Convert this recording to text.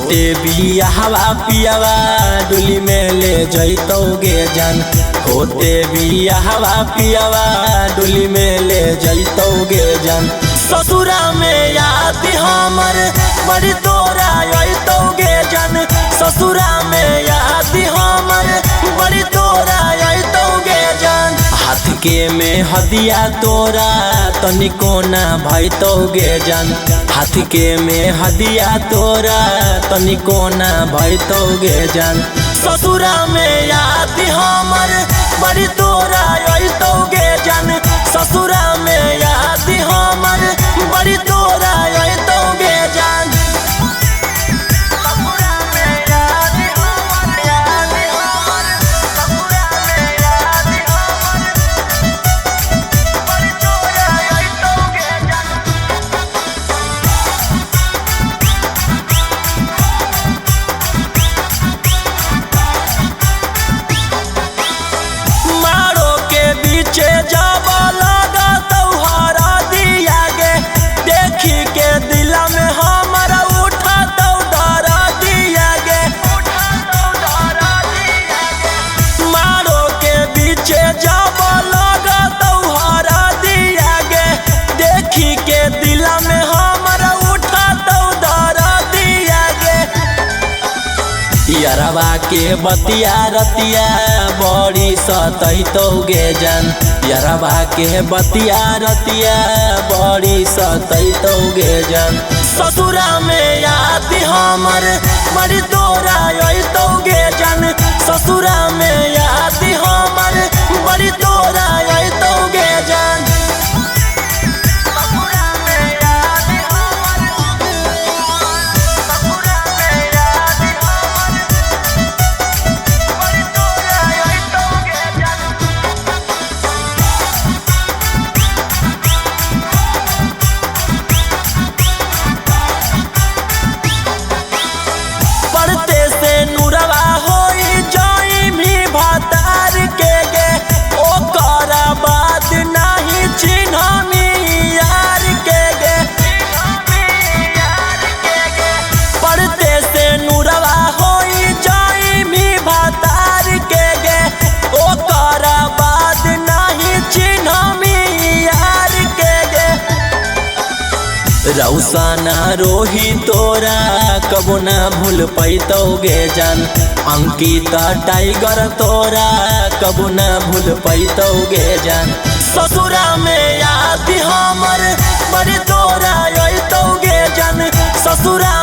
होते बियाहवा पियावा डोली में ले जैतोगे जान। होते बियाहवा पियावा डोली में ले जैतोगे जान। ससुरा में याद हमर बड़ी तोरा अइतोगे जान। ससुरा में याद हमर बड़ी तोरा अइतोगे जान। हाथ के में हदिया तोरा तनिको ना भइतोगे जान। हाथ के में हदिया तोरा तनिको ना भइतोगे जान। ससुरा में याद हमर बड़ी तोरा अइतोगे जान। ससुरा में याद हमर बड़ी तोरा अइतोगे जान। जब लगा तोहरा दिया गे देखी के दिल में हमारा उठा तो डरा दिया गे। मारो के पीछे जब लगा तोहरा दिया गे देखी के दिल में हमारा उठा तो डरा दिया गे। यारवा के बतिया रतिया बड़ी सतैतोगे जान। यारवा के बतिया रतिया बड़ी सतैतोगे जान। ससुरा में याद हमर बड़ी तोरा अइतोगे जान। ससुरा में याद हमर बड़ी तोरा अइतोगे जान। नुरवा होई जाई भी भातार के गे ओकर बाद नहीं चिन्हमी यार के गे। पढ़ते से नुरवा होई जाई भी भातार के गे ओकर बाद नहीं चिन्हमी यार के गे। रौसाना रोही तोरा कबो ना भूल पैतोगे जान। अंकिता टाइगर तोरा कबो ना भूल पैतोगे जान। ससुरा में याद हमर बड़ी तोरा अइतोगे जान। ससुरा